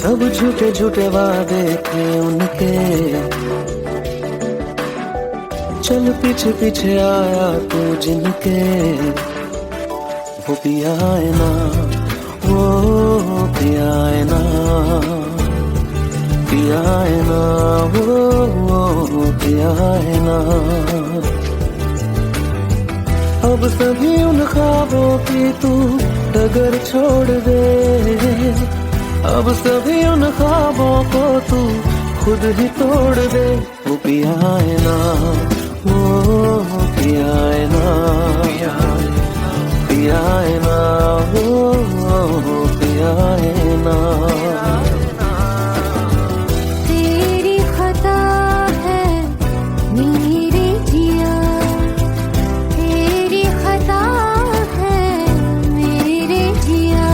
सब झूठे झूठे वादे थे उनके, चल पीछे पीछे आया तू जिनके, वो पिया है ना, वो पिया है ना, पिया है ना, वो पिया है ना। अब सभी उन ख्वाबों की तू डगर छोड़ दे, अब सभी उन ख्वाबों को तू खुद ही तोड़ दे। वो पिया है ना, वो पिया है ना, पिया है ना, वो पिया है ना। तेरी खता है मेरे जिया, तेरी खता है मेरे जिया।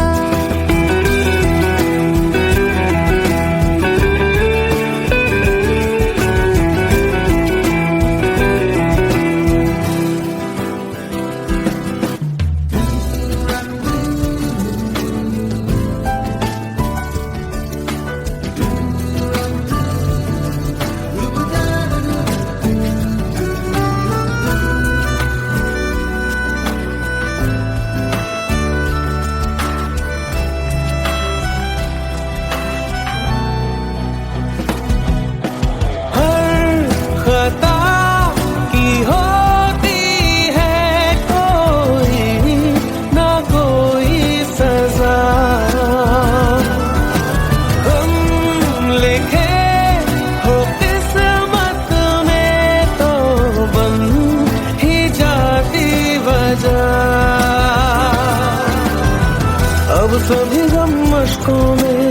अब सभी गम मशकों में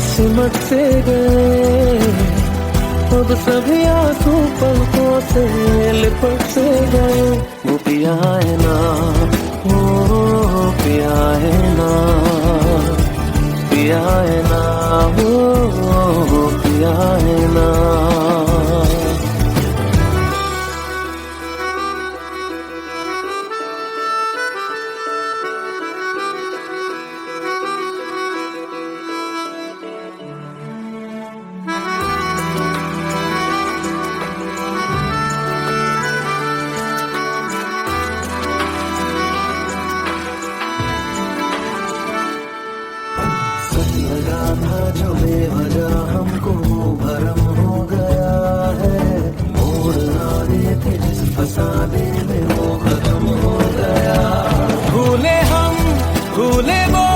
सिमट से गए, अब सभी आंसू पलकों से लिपट से गए। वो पिया है ना, वो पिया है ना, पिया है ना, वो पिया है ना। जो बेवजह हमको भरम हो गया है, मोड़ ना रहे थे जिस फसाने में वो खत्म हो गया। भूले हम भूले वो,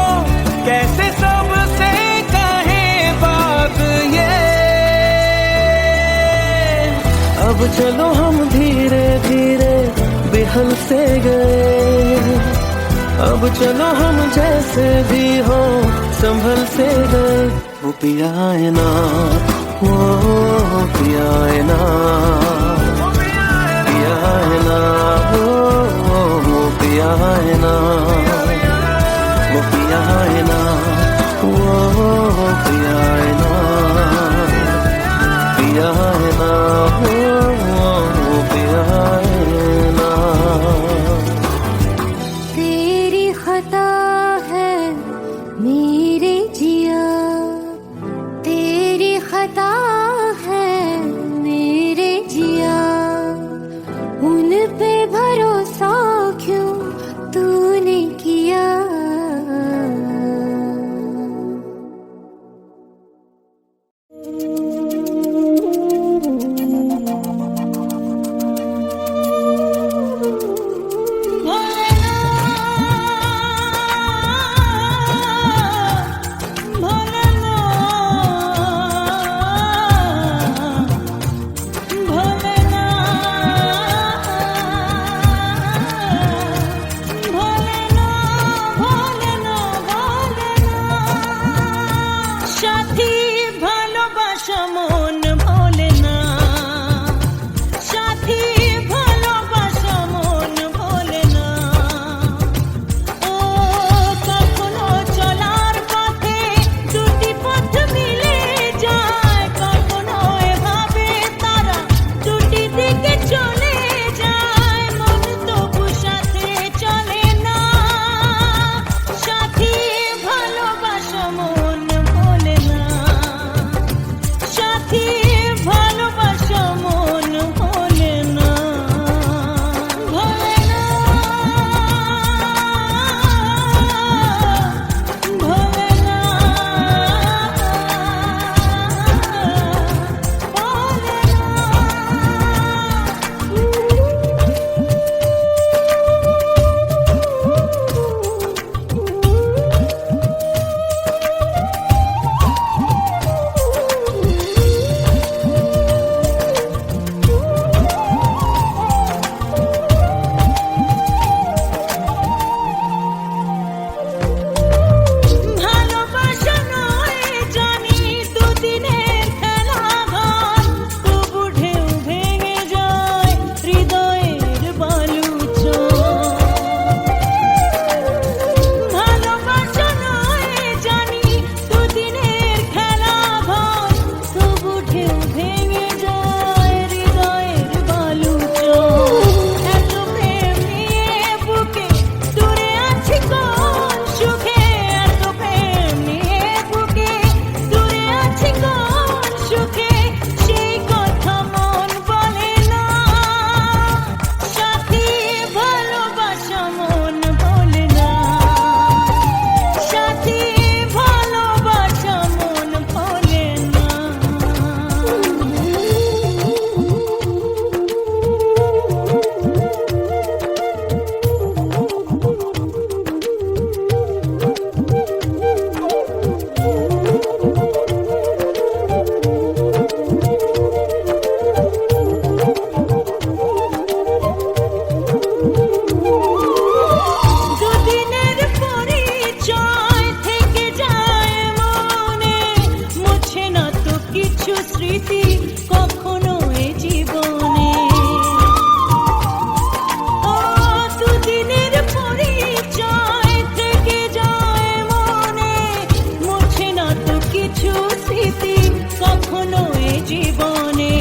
कैसे सबसे कहे बात ये। अब चलो हम धीरे धीरे बिहल से गए, अब चलो हम जैसे भी हो संभल से गए। वो पिया है ना, वो पिया है ना, पिया है ना, वो पिया है ना, वो पिया है ना, वो पिया है ना, पिया है ना, वो पिया है ना। तेरी खता है मेरे जिया, तेरी खता है मेरे जिया। उन पे भरोसा क्यों तूने किया। মন ভোলে না। কিছু স্মৃতি কখনো এ জীবনে। ও দুদিনের পরিচয় থেকে যায় মনে, মুছে না তো কিছু স্মৃতি কখনো এ জীবনে।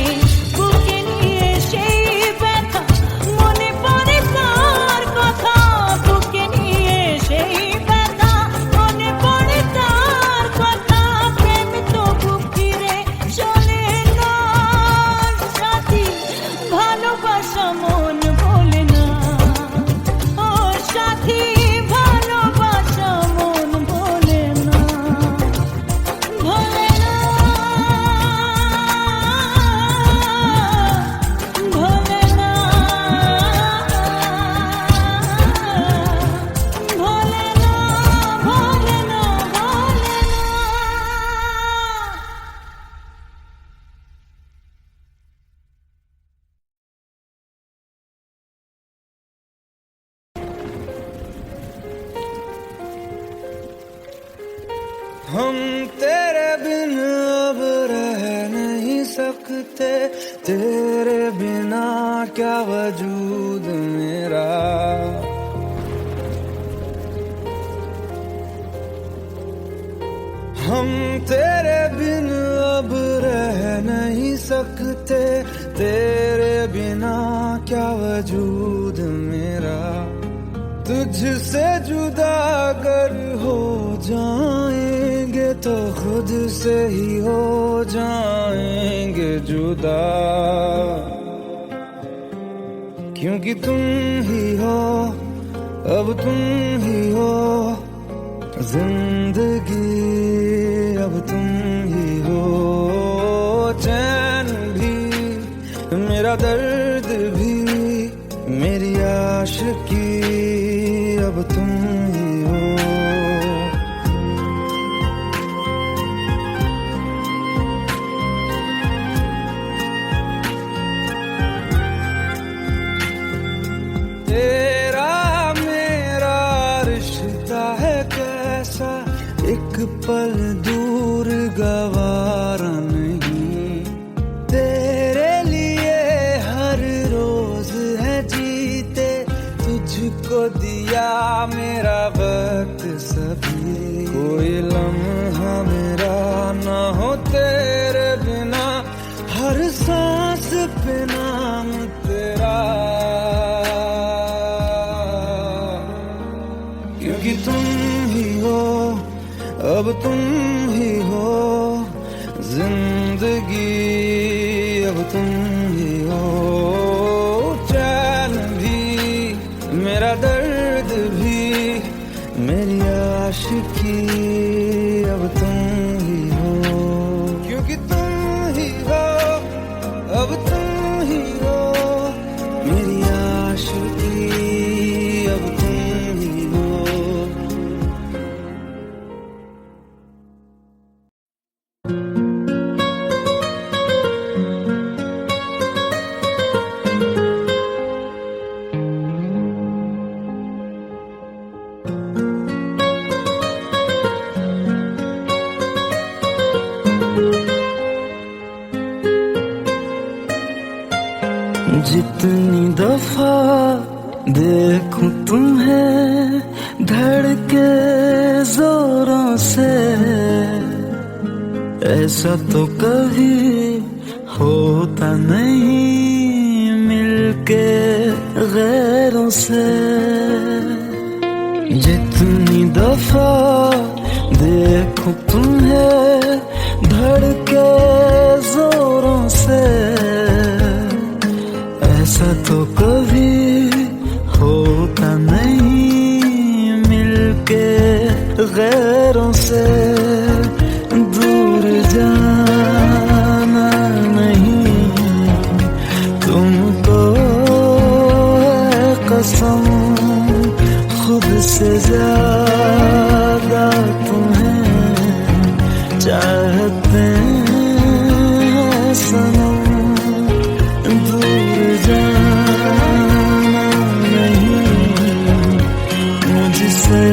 বুকে নিয়ে সেই ব্যথা মনে পড়ে তার কথা, বুকে নিয়ে সেই ব্যথা মনে পড়ে তার কথা। প্রেম তো বুক ফিরে চলে না সাথী, ভালোবাসা মন ভোলে না। ও সাথী ভালোবাসা মন ভোলে না, ভোলে না, ভোলে না, ভোলে না, ভোলে না, ভোলে না। हम तेरे बिन अब रह नहीं सकते, तेरे बिना क्या वजूद मेरा। हम तेरे बिन अब रह नहीं सकते, तेरे बिना क्या वजूद मेरा। तुझसे जुदा अगर हो जाएंगे तो खुद से ही हो जाएंगे जुदा, क्योंकि तुम ही हो, अब तुम ही हो जिंदगी, अब तुम ही हो। चैन भी मेरा दर्द भी मेरी आशिकी, अब तुम ही हो। तेरा मेरा रिश्ता है कैसा, एक पल दूर गवारा नहीं। तेरे लिए हर रोज है जीते, तुझको दिया मेरा वक्त सभी। कोई लम्हा मेरा ना हो तेरे बिना, हर सांस पे नाम तेरा, क्योंकि तुम ही हो, अब तुम ही हो जिंदगी, अब तुम ही हो। चैन भी मेरा दर्द भी मेरी आशिकी, अब तुम ही हो, क्योंकि तुम ही हो, अब तुम ही हो मेरी आशिकी, अब तुम ही हो। जितनी दफा देखूं तुम्हें धड़के जोरों से, ऐसा तो कभी होता नहीं मिलके गैरों से। जितनी दफा देखूं तुम्हें धड़के जोरों से, ऐसा तो कभी होता नहीं मिलके गैरों से। दूर जाना नहीं तुमको है कसम, खुद से ज्यादा तुम्हें चाहते हैं सनम। दूर जाना नहीं मुझसे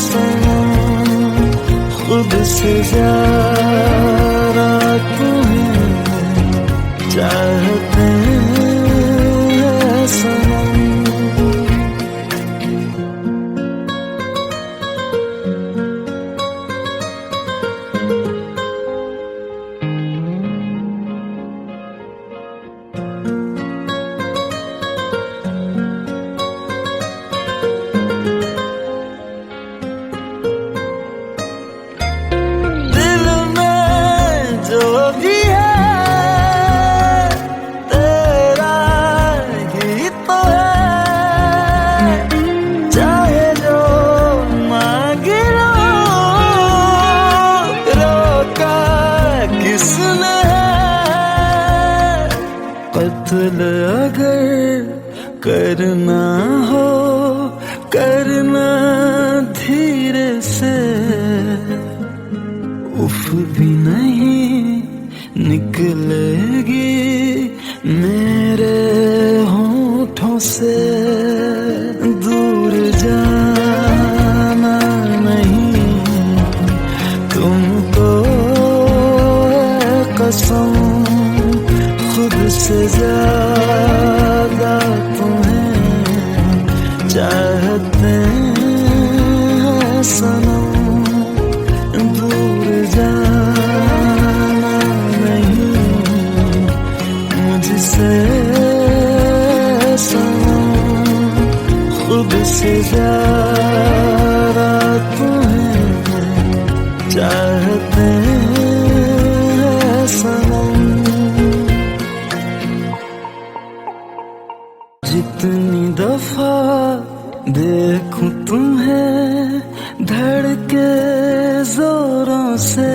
सनम, खुद से ज्यादा तुम्हें चाहते हैं सनम। दिल में जो भी है तेरा ही तो है, चाहे जो मांग लो, रोका किसने है। कत्ल अगर करना हो करना धीरे से, उफ भी नहीं निकलेगी मेरे होठों से। दूर जाना नहीं तुमको है कसम, खुद से ज्यादा तुम्हें चाहते हैं सनम। दूर जाना नहीं मुझसे सनम, खुद से ज्यादा तुम्हें चाहते हैं सनम। जितनी दफा देखूं तुम्हें धड़के जोरों से,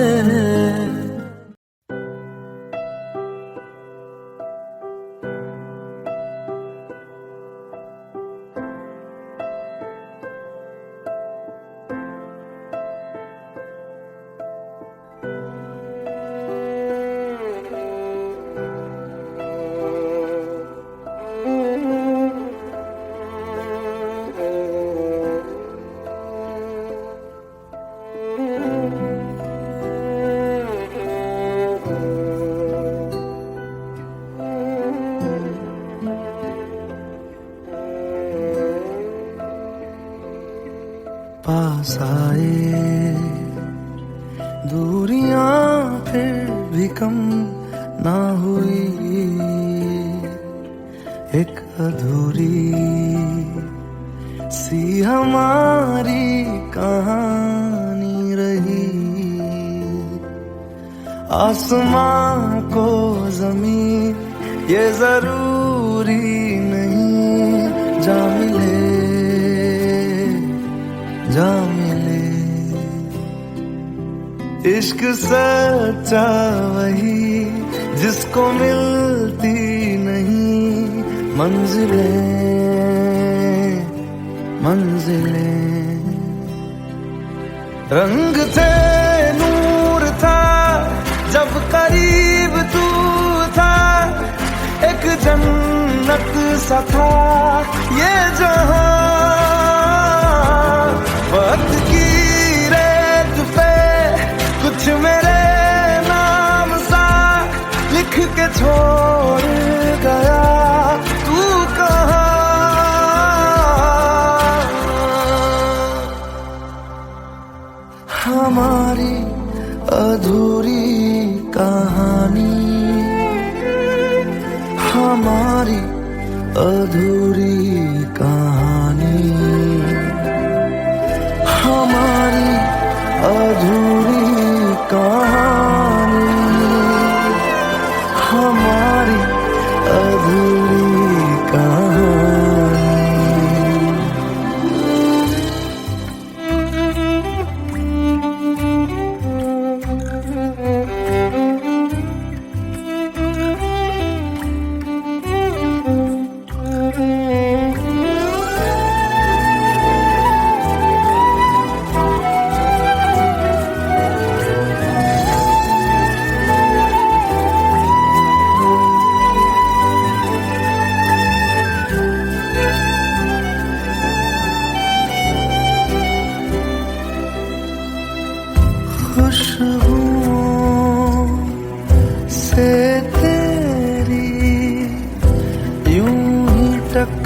पास आए दूरियां फिर भी कम ना हुई, एक अधूरी सी हमारी कहानी रही। आसमां को जमीन ये जरूरी नहीं, जा मिले जा मिले। इश्क सच्चा वही जिसको मिलती नहीं मंजिलें मंजिलें। रंग थे नूर था जब करीब तू था, एक जन्नत सा था ये जहां। वक्त की रेत पे कुछ मेरे नाम सा लिख के छोड़ गया, तू कहाँ। हमारी अधूरी कहानी, हमारी अधूरी कहानी, हमारी अधूरी कहानी, हमारी अधूरी कहानी।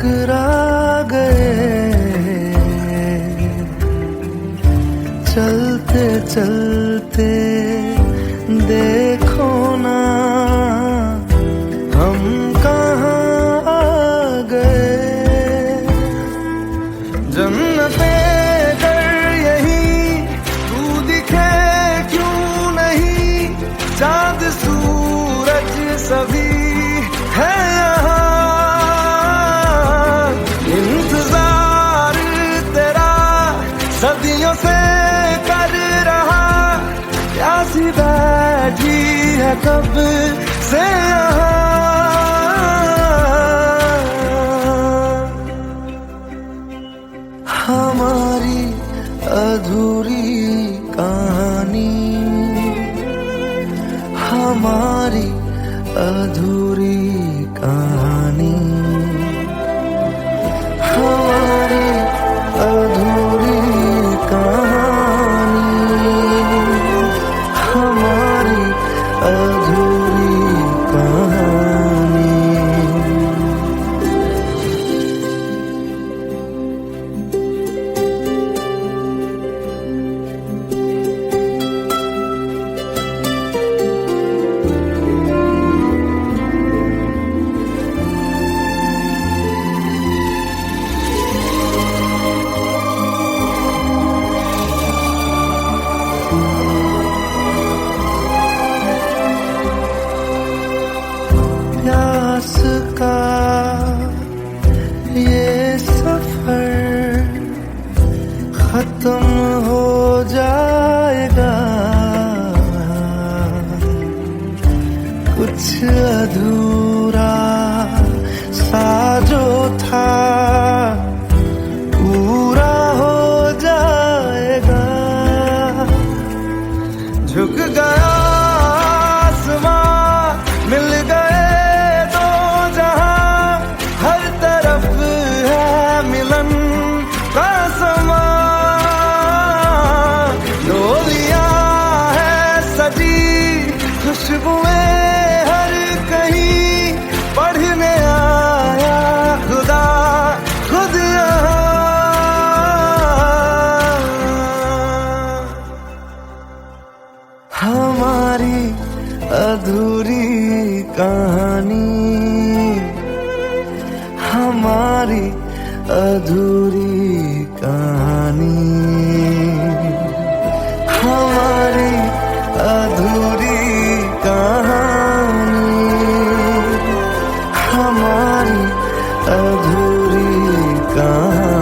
टकरा गए, चलते चलते देखो ना हम कहाँ आ गए। जन्नते कर यही तू दिखे क्यों नहीं, चाँद सूरज सभी है यहाँ। इंतजार तेरा सदियों से कर रहा, प्यासी बैठी है कब से यहाँ। हमारी अधूरी कहानी, हमारी अधूरी कहानी, हमारी अधूरी कहानी, हमारी अधूरी कहानी। प्यास का ये सफर खत्म हो जाएगा, कुछ अधूरा सा जो था पूरा हो जाएगा। झुक गया आसमां, मिल गए दो जहां, हर तरफ है मिलन का समा। डोलियां है सजी खुशबुएं हर कहीं, पढ़ने आया खुदा खुद यहाँ। हमारी अधूरी कहानी, हमारी अधूरी कहानी, हमारी अधूरी कहानी, हमारी अधूरी कहानी।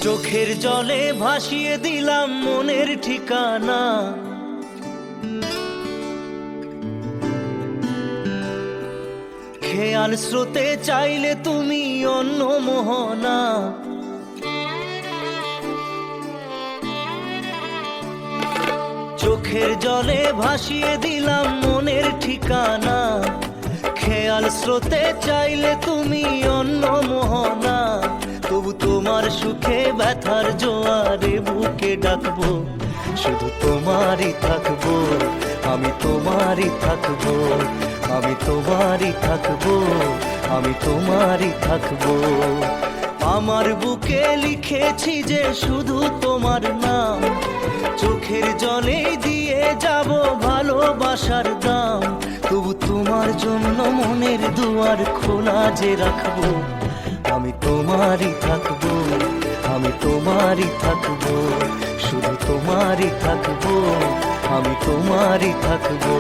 চোখের জলে ভাসিয়ে দিলাম মনের ঠিকানা, খেয়াল স্রোতে চাইলে তুমি অন্য মোহনা। চোখের জলে ভাসিয়ে দিলাম মনের ঠিকানা, খেয়াল স্রোতে চাইলে তুমি অন্য মোহনা। তবু তোমার সুখে ব্যথার জোয়ারে বুকে ডাকবো, শুধু তোমারই থাকবো, আমি তোমারই থাকবো, আমি তোমারই থাকবো, আমি তোমারই থাকবো। আমার বুকে লিখেছি যে শুধু তোমার নাম, চোখের জলে দিয়ে যাব ভালোবাসার দাম। তবু তোমার জন্য মনের দুয়ার খোলা যে রাখবো, আমি আমি তোমারই থাকবো, আমি তোমারই থাকবো, শুধু তোমারই থাকবো, আমি তোমারই থাকবো।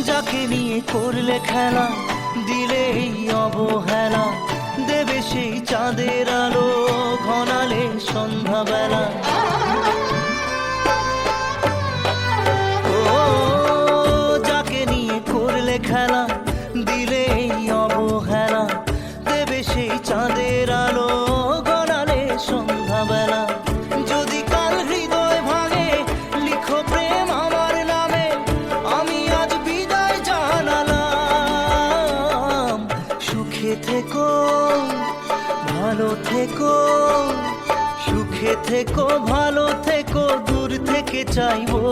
যাকে নিয়ে করলে খেলা, দিলে এই অবহেলা, দেবে সেই চাঁদের আলো ঘনালে সন্ধ্যাবেলা। ও যাকে নিয়ে করলে খেলা, দিলে এই অবহেলা, দেবে সেই চাঁদের আলো ঘনালে সন্ধ্যাবেলা। যদি কাল হৃদয় ভাঙে, লিখো প্রেম আমার নামে, আমি আজ বিদায় জানালাম। সুখে থেকো, ভালো থেকো, সুখে থেকো, ভালো থেকো, দূর থেকে চাইবো।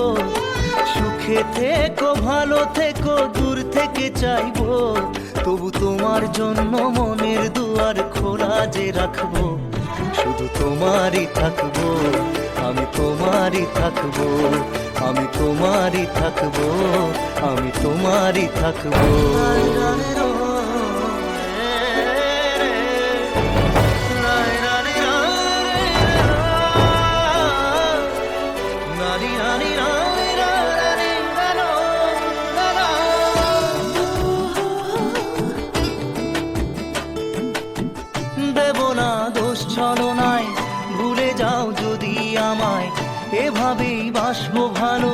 সুখে থেকো, ভালো থেকো, দূর থেকে চাইবো, তবু তোমার জন্য মনের দুয়ার খোলা যে রাখবো। শুধু তোমারই থাকবো, আমি তোমারই থাকবো, আমি তোমারই থাকবো, আমি তোমারই থাকবো। দেব না দোষ ছলনায়, ভুলে যাও যদি আমায়, এভাবেই বাসবো ভালো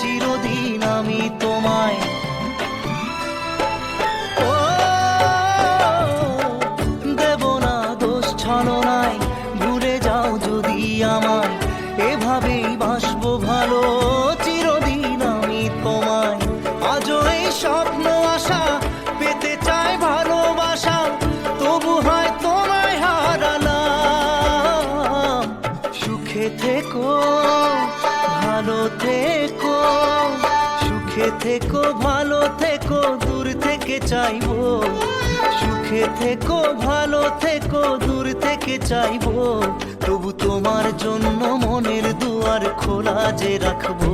চিরদিন আমি তোমায়। ও দেব না দোষ ছলনায়, ভুলে যাও যদি আমায়, এভাবেই বাসবো ভালো চিরদিন আমি তোমায়। আজও এই স্বপ্ন আশা পেতে চাই ভালোবাসা, তবু হয় তোমায় হারালাম। সুখে থেকো, ভালো থেকো, সুখে থেকো, ভালো থেকো, দূর থেকে চাইবো। সুখে থেকো, ভালো থেকো, দূর থেকে চাইবো, তবু তোমার জন্য মনের দুয়ার খোলা যে রাখবো।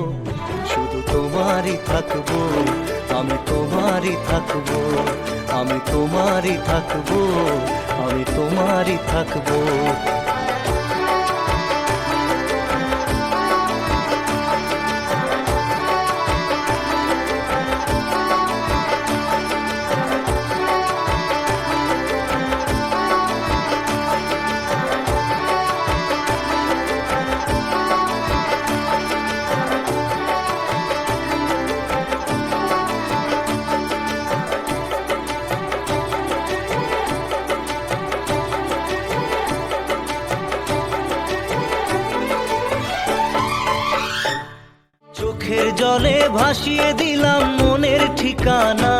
শুধু তোমারই থাকবো, আমি তোমারই থাকবো, আমি তোমারই থাকবো, আমি তোমারই থাকবো। চোখের জলে ভাসিয়ে দিলাম মনের ঠিকানা,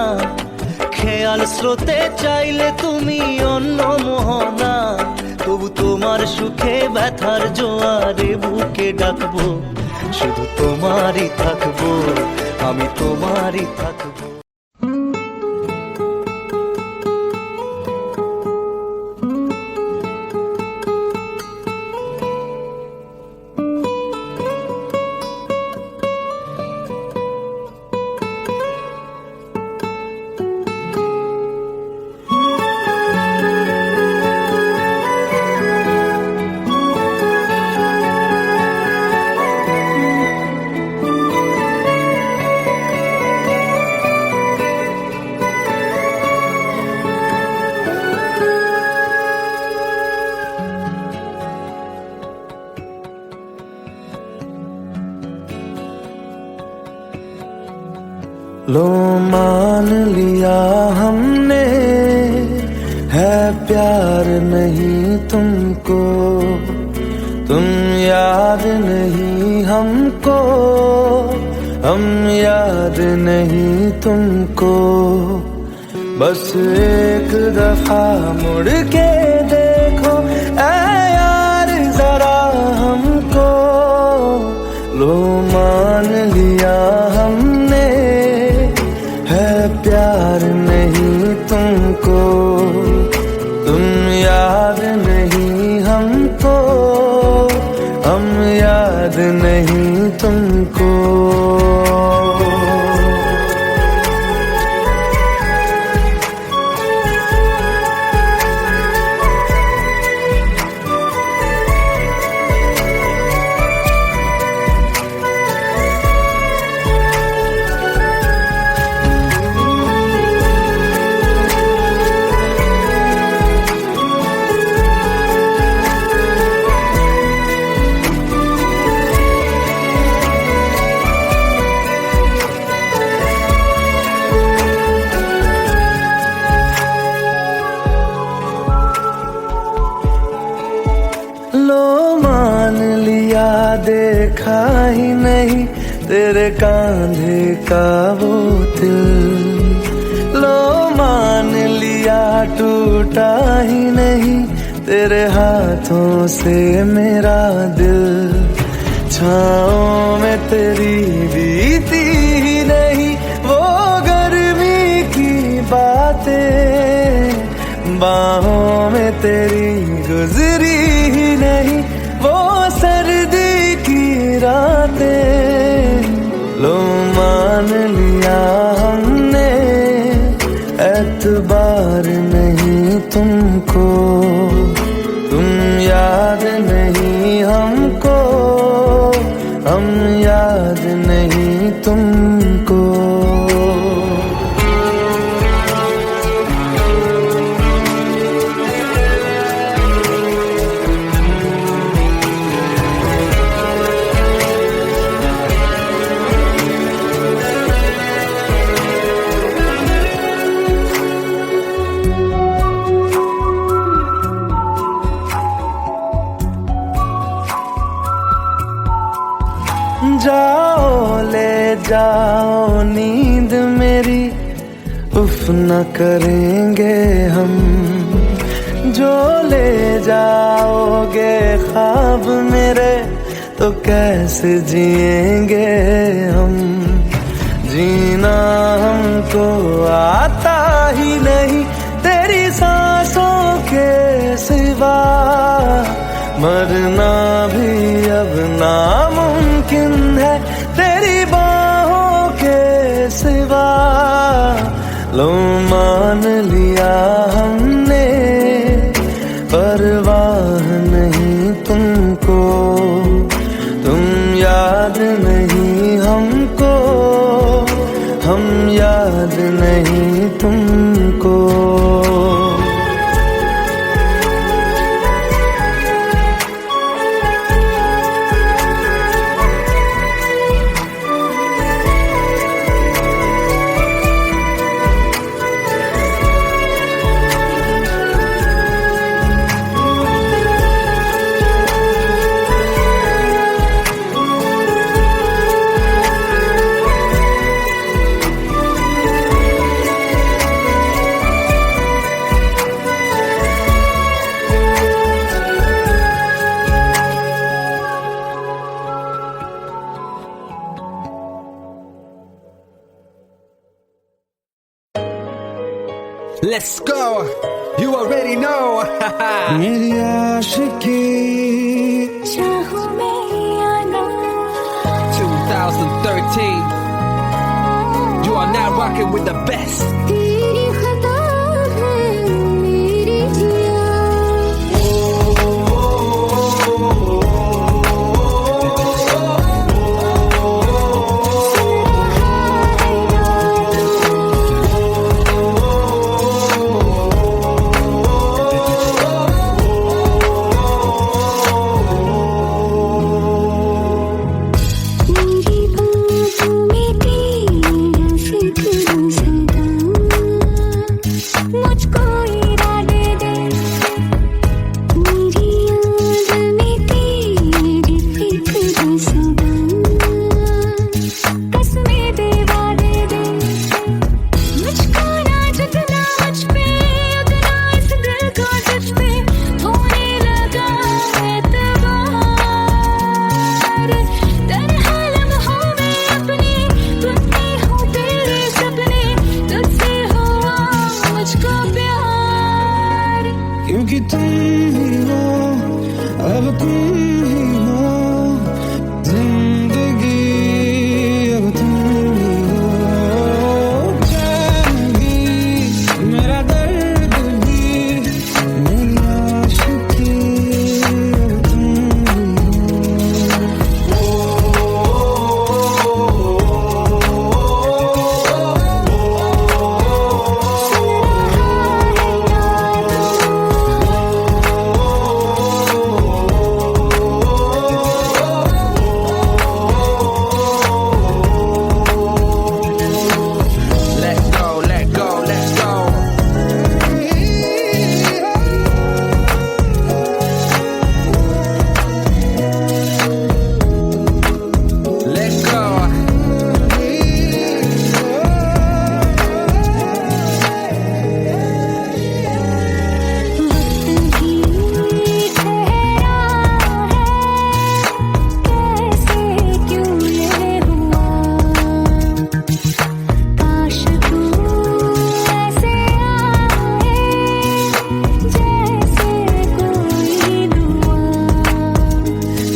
খেয়াল স্রোতে চাইলে তুমি অন্য মোহনা, তবু তোমার সুখে ব্যথার জোয়ারে বুকে ডাকবো। শুধু তোমারই থাকবো, আমি তোমারই থাকবো। लो मान लिया हमने है प्यार नहीं तुमको, तुम याद नहीं हमको, हम याद नहीं तुमको। बस एक दफा मुड़ के देखो तुमको, तुम याद नहीं हमको, हम याद नहीं तुमको। लो मान लिया देखा ही नहीं तेरे कांधे का वो दिल, लो मान लिया टूटा ही नहीं तेरे हाथों से मेरा दिल। छाँव में तेरी बीती ही नहीं वो गर्मी की बातें, बाहों में तेरी गुजरी ही नहीं वो सर्दी की रातें। लो मान लिया हमने एतबार नहीं तुमको, तुम याद नहीं हमको, हम याद नहीं तुमको। जाओ ले जाओ नींद मेरी, उफ न करेंगे हम, जो ले जाओगे ख्वाब मेरे तो कैसे जिएंगे हम। जीना हमको आता ही नहीं तेरी सांसों के सिवा, मरना भी अब नामुमकिन है तेरी बाहों के सिवा। लो मान लिया हमने परवाह नहीं तुमको, तुम याद नहीं हमको, हम याद नहीं तुमको। Let's go. You already know. मेरी आशिकी चाहूं मैं या ना, 2013. You are now rocking with the best. तेरी खता है मेरी जिया। मेरी बाहों में तेरा फिक्र सदा तुम ही हो, अब तुम ही हो जिंदगी, अब तुम ही हो चैन भी, मेरा दर्द भी, मेरी आशिकी, अब तुम ही हो। Let go, let go, let go. Let go. वक्त ही ठहरा है, कैसे क्यों ये हुआ, काश तू ऐसे आए जैसे कोई दुआ।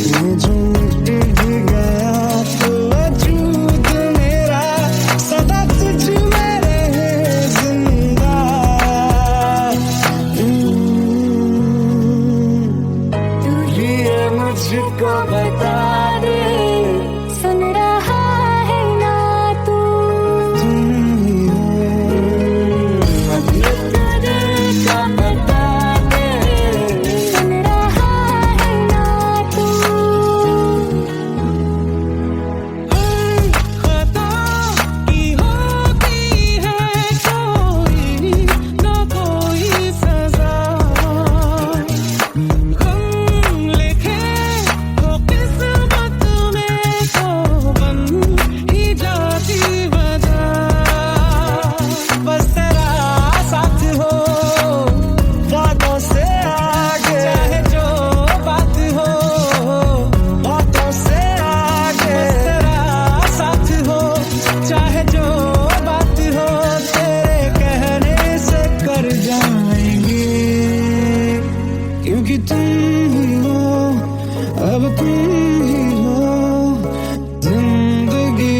ये जो मिट भी गया तो वजूद मेरा सदा तुझ में रहे जिंदा। ये मुझको बता दे, सुन रहा है ना तू, तुम ही हो, अब ये तुझे क्या बता दे, सुन रहा है ना तू। खता की होती है कोई ना कोई सजा, गम लिखे तो किस्मत में तो बन ही जाती वजह। बस तेरा साथ हो बातों से आगे, चाहे जो बात हो बातों से आगे। बस तेरा साथ हो चाहे जो बात हो, तेरे कहने से कर जाएंगे, क्योंकि तुम ही हो, अब तुम ही हो जिंदगी,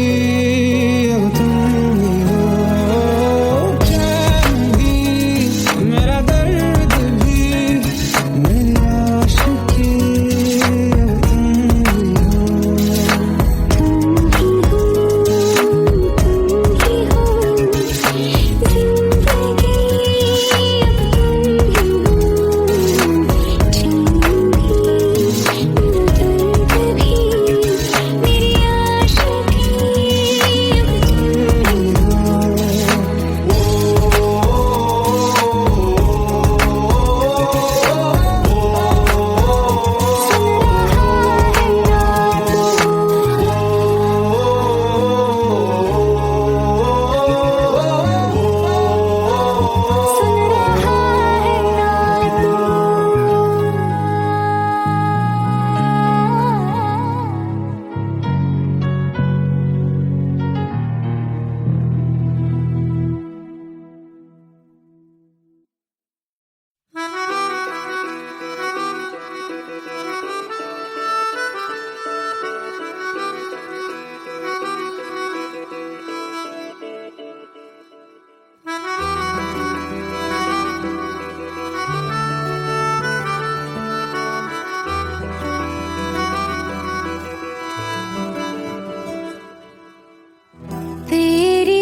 अब तुम ही हो चैन भी, मेरा दर्द भी, मेरी आशिकी, अब तुम ही हो। तुम ही हो जिंदगी, अब तुम ही हो चैन भी, मेरा दर्द भी, मेरी आशिकी,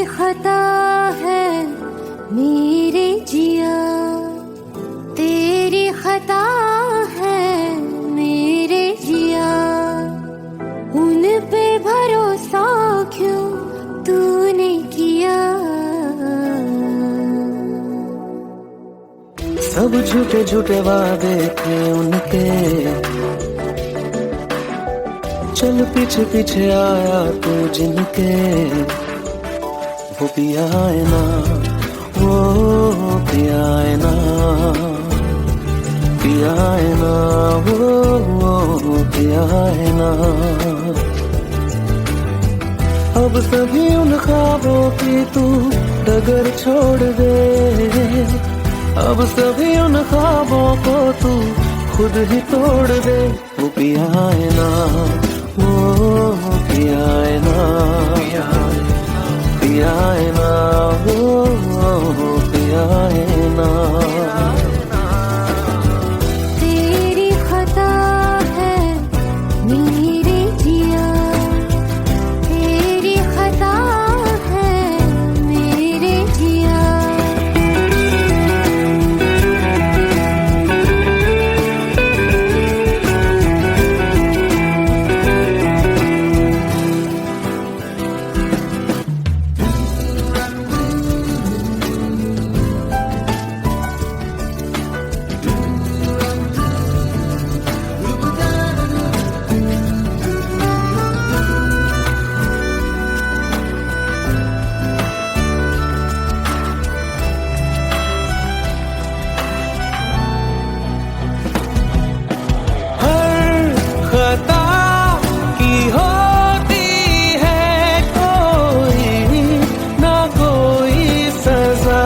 खता है मेरे जिया, तेरी खता है मेरे जिया, उन पे भरोसा क्यों तूने किया। सब झूठे झूठे वादे थे उनके, चल पीछे पीछे आया तू जिनके, वो पिया है ना, वो पिया है ना, पिया है ना, वो पिया है ना। अब सभी उन ख्वाबों की तू डगर छोड़ दे, अब सभी उन ख्वाबों को तू खुद ही तोड़ दे। वो पिया है ना, वो पिया है ना, पिया है ना, वो पिया है ना। तेरी खता है मेरे जिया, तेरी खता है मेरे जिया। खता की होती है कोई ना कोई सजा।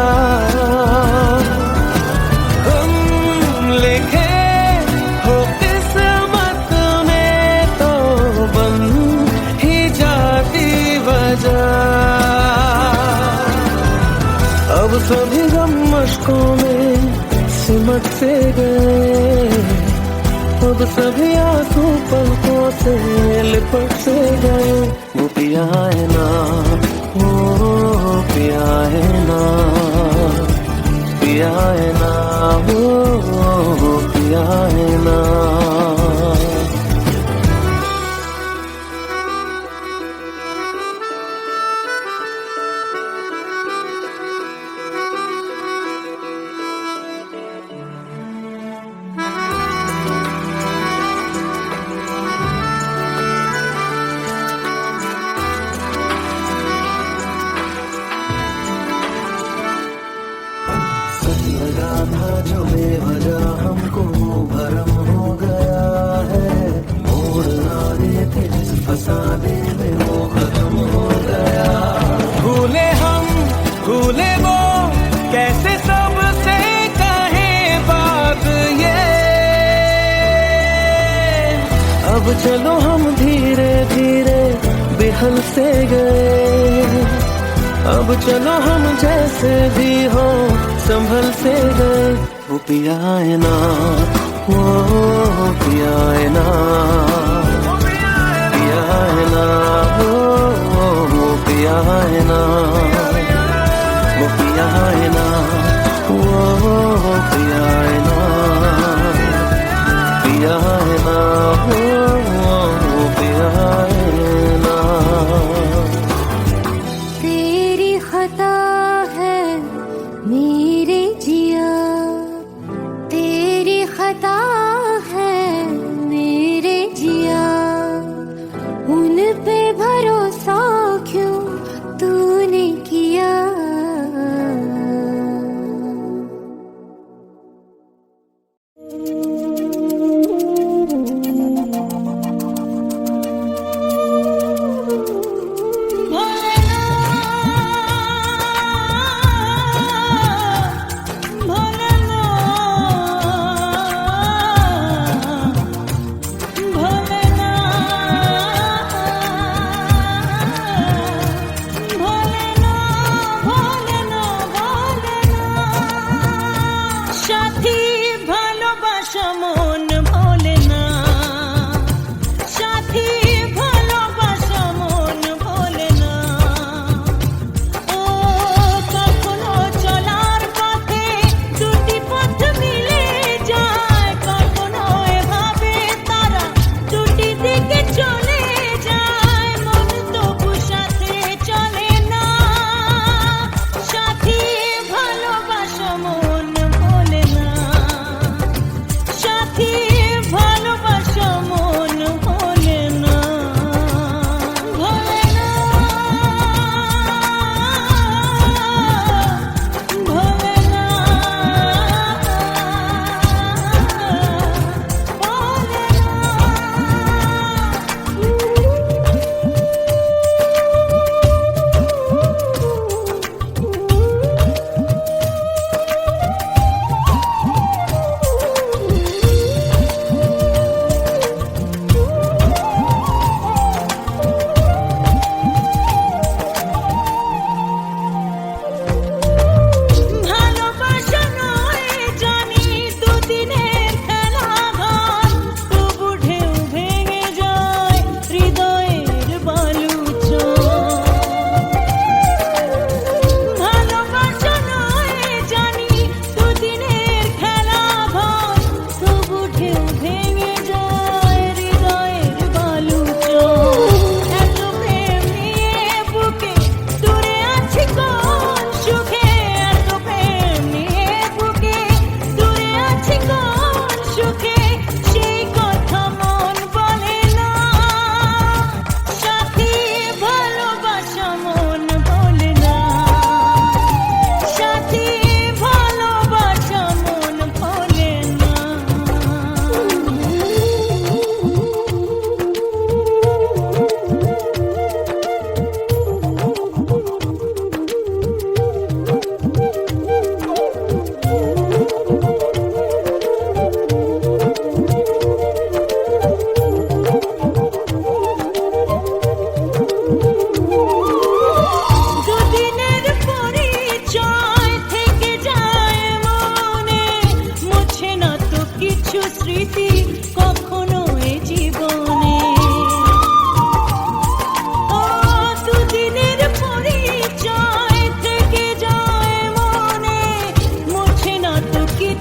हम लिखे हो किस्मत में तो बन ही जाती वजह। अब सभी गम मशकों में सिमट से गए, अब सभी आंसू पलकों से लिपट से गए। वो पिया है ना, वो पिया है ना, पिया है ना, वो पिया है ना। लगा था जो बेवजह हमको भरम हो गया है। मोड़ ना रहे थे जिस फसाने में वो खत्म हो गया। भूले हम भूले वो, कैसे सबसे कहे बात ये। अब चलो हम धीरे धीरे बेहल से गए। अब चलो हम जैसे भी हो संभल से गए। वो पिया है ना, वो पिया है ना, पिया है ना, वो पिया है ना, वो पिया है ना, वो पिया है ना, पिया है ना, वो पिया है ना। तेरी खता है मेरे जिया, तेरी खता है मेरे जिया। उन पे भरोसा क्यों तूने किया।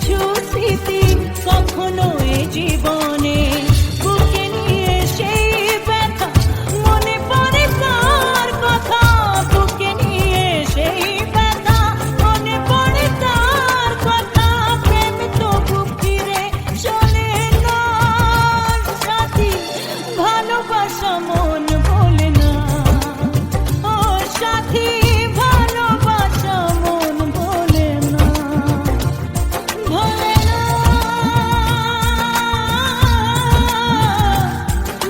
কিছু স্মৃতি কখনো এ জীবনে বুকে নিয়ে সেই ব্যথা মনে পড়ে তার কথা বুকে নিয়ে সেই ব্যথা মনে পড়ে তার কথা প্রেম তো বুক ফিরে চলে না সাথী ভালোবাসা মন বলে না ও সাথী ভালোবাসা মন বলে না ভোলে না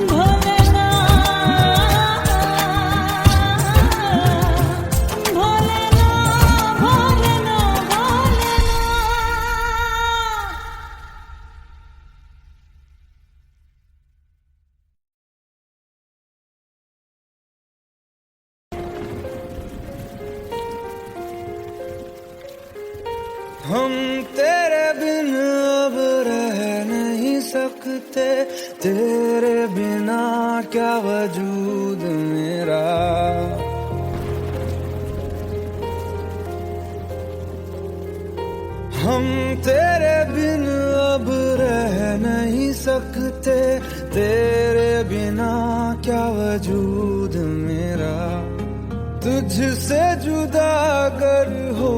ভোলে না ভোলে না ভোলে না ভোলে না हम तेरे बिन अब रह नहीं सकते तेरे बिना क्या वजूद मेरा हम तेरे बिन अब रह नहीं सकते तेरे बिना क्या वजूद मेरा तुझसे जुदा अगर हो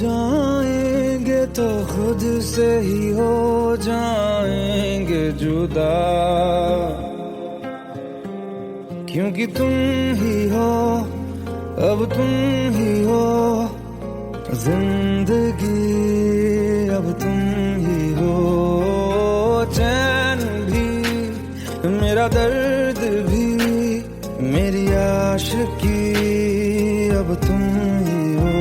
जाएंगे तो खुद से ही हो जाएंगे जुदा क्योंकि तुम ही हो अब तुम ही हो जिंदगी अब तुम ही हो चैन भी मेरा दर्द भी मेरी आशिकी अब तुम ही हो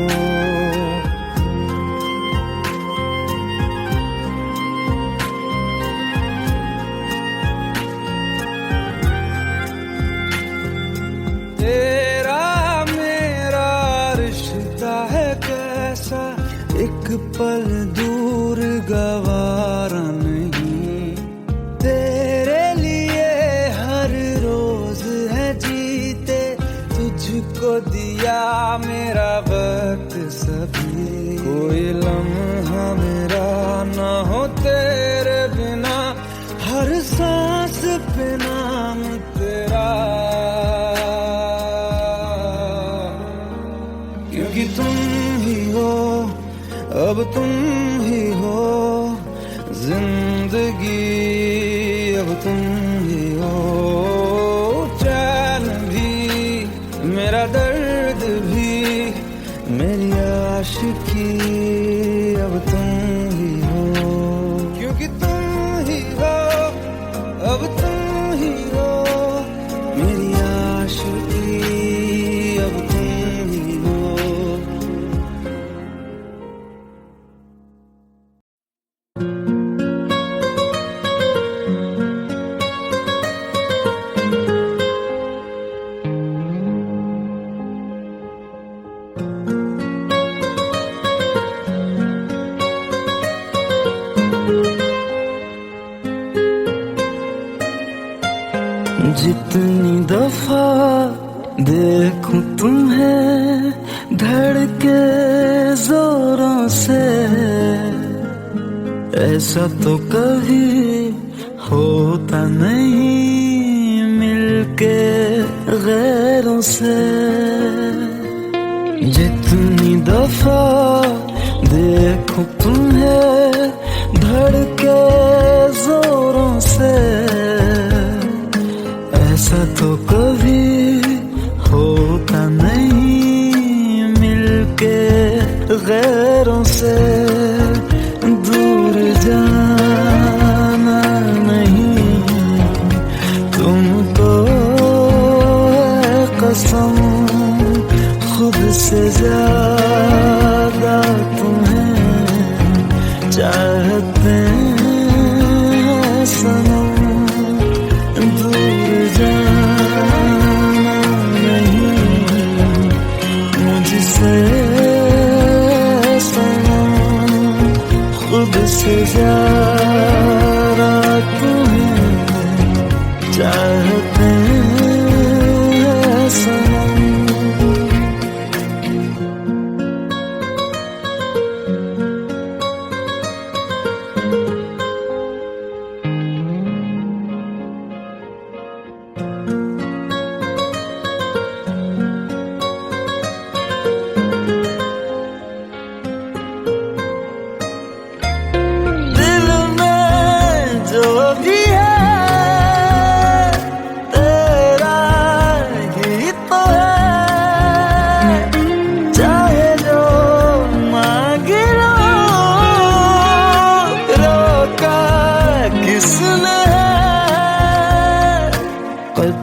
तेरा मेरा रिश्ता है कैसा एक पल दूर गवारा नहीं तेरे लिए हर रोज है जीते तुझको दिया मेरा वक्त सभी कोई लम्हा मेरा ना हो तेरे बिना हर सांस पे नाम तेरा क्योंकि तुम ही हो अब तुम ही हो जिंदगी अब तुम ही हो चैन भी मेरा दर्द भी मेरी आशिकी अब तुम ही हो क्योंकि तुम ही हो अब तुम ही हो मेरी आशिकी अब तुम ही हो जितनी दफा देखूं तुम्हें धड़के जोरों से ऐसा तो कभी होता नहीं मिलके गैरों से जितनी दफा देखूं तुम्हें धड़के जोरों से ऐसा तो कभी होता नहीं मिलके गैरों से दूर जाना नहीं तुमको है कसम खुद से ज्यादा तुम्हें चाहते हैं सनम दूर जाना नहीं मुझसे सनम खुद से ज्यादा तुम्हें चाहते हैं सनम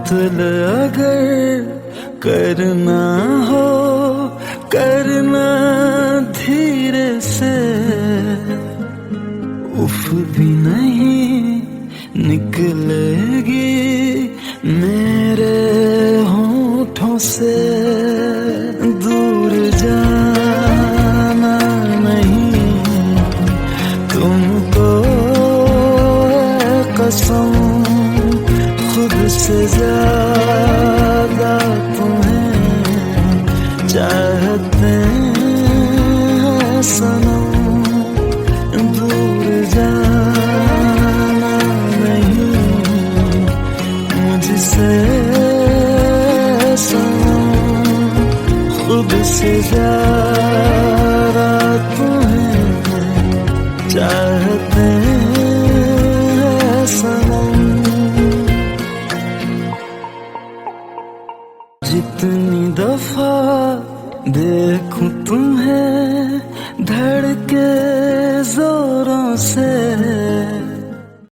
कत्ल अगर करना हो करना धीरे से, उफ भी नहीं निकलेगी मेरे होठों से। दूर जाना नहीं तुमको कसम, खुद से ज्यादा तुम्हें चाहते हैं सनम। दूर जाना नहीं मुझसे सनम, खुद से ज्यादा तुम्हें चाहते हैं सनम। जितनी दफा देखूं तुम्हें धड़के जोरों से,